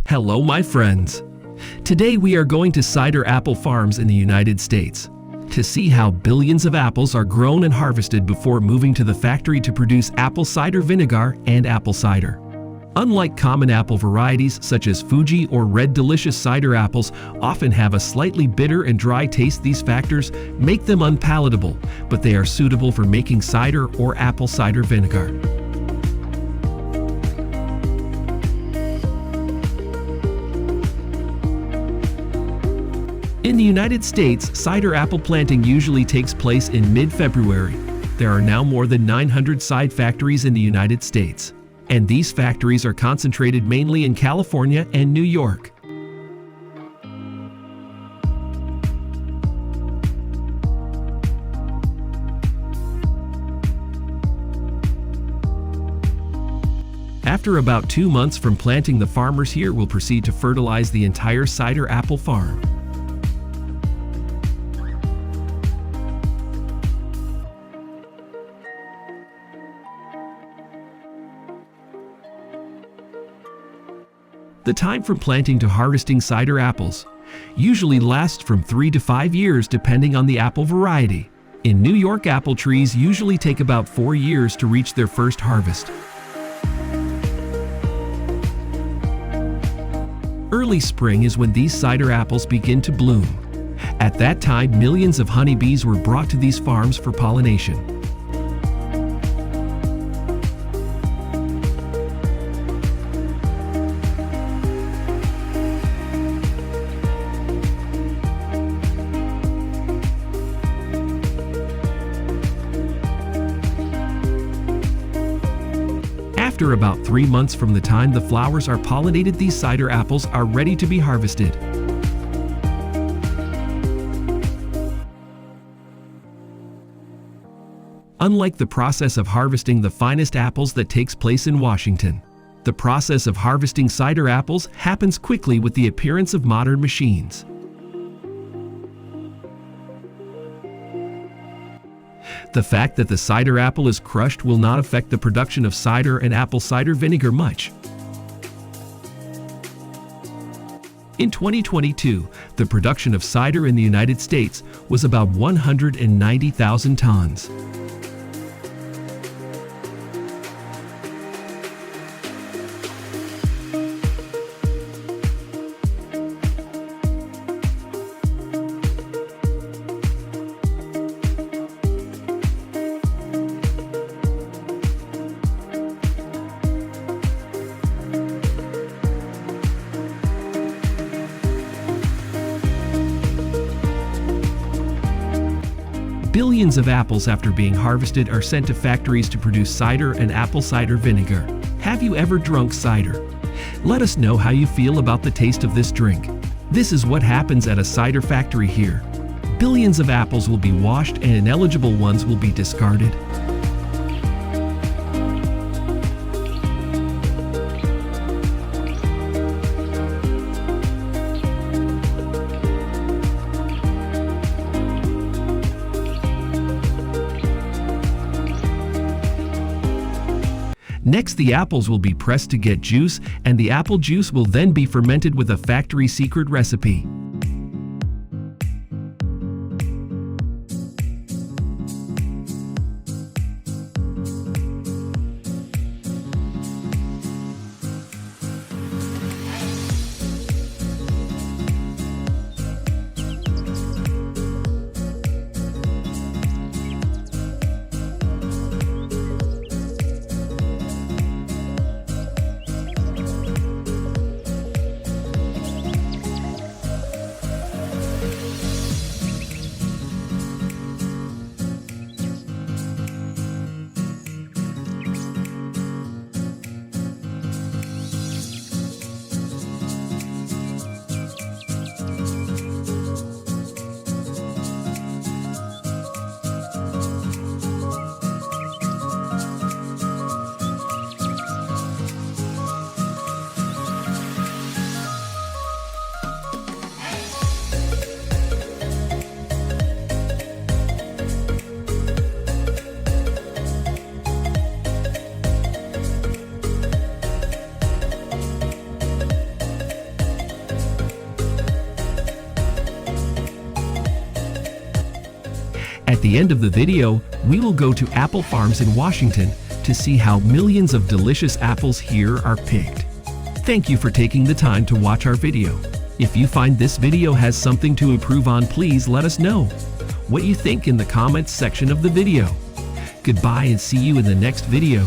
Hello, my friends. Today we are going to cider apple farms in the United States to see how billions of apples are grown and harvested before moving to the factory to produce apple cider vinegar and apple cider. Unlike common apple varieties such as Fuji or Red Delicious cider apples often have a slightly bitter and dry taste. These factors make them unpalatable, but they are suitable for making cider or apple cider vinegar. In the United States, cider apple planting usually takes place in mid-February. There are now more than 900 cider factories in the United States, and these factories are concentrated mainly in California and New York. After about 2 months from planting, the farmers here will proceed to fertilize the entire cider apple farm. The time from planting to harvesting cider apples usually lasts from 3 to 5 years depending on the apple variety. In New York, apple trees usually take about 4 years to reach their first harvest. Early spring is when these cider apples begin to bloom. At that time, millions of honeybees were brought to these farms for pollination. After about 3 months from the time the flowers are pollinated, these cider apples are ready to be harvested. Unlike the process of harvesting the finest apples that takes place in Washington, the process of harvesting cider apples happens quickly with the appearance of modern machines. The fact that the cider apple is crushed will not affect the production of cider and apple cider vinegar much. In 2022, the production of cider in the United States was about 190,000 tons. Billions of apples after being harvested are sent to factories to produce cider and apple cider vinegar. Have you ever drunk cider? Let us know how you feel about the taste of this drink. This is what happens at a cider factory here. Billions of apples will be washed and ineligible ones will be discarded. Next, the apples will be pressed to get juice, and the apple juice will then be fermented with a factory secret recipe. At the end of the video, we will go to apple farms in Washington to see how millions of delicious apples here are picked. Thank you for taking the time to watch our video. If you find this video has something to improve on, please let us know what you think in the comments section of the video. Goodbye and see you in the next video.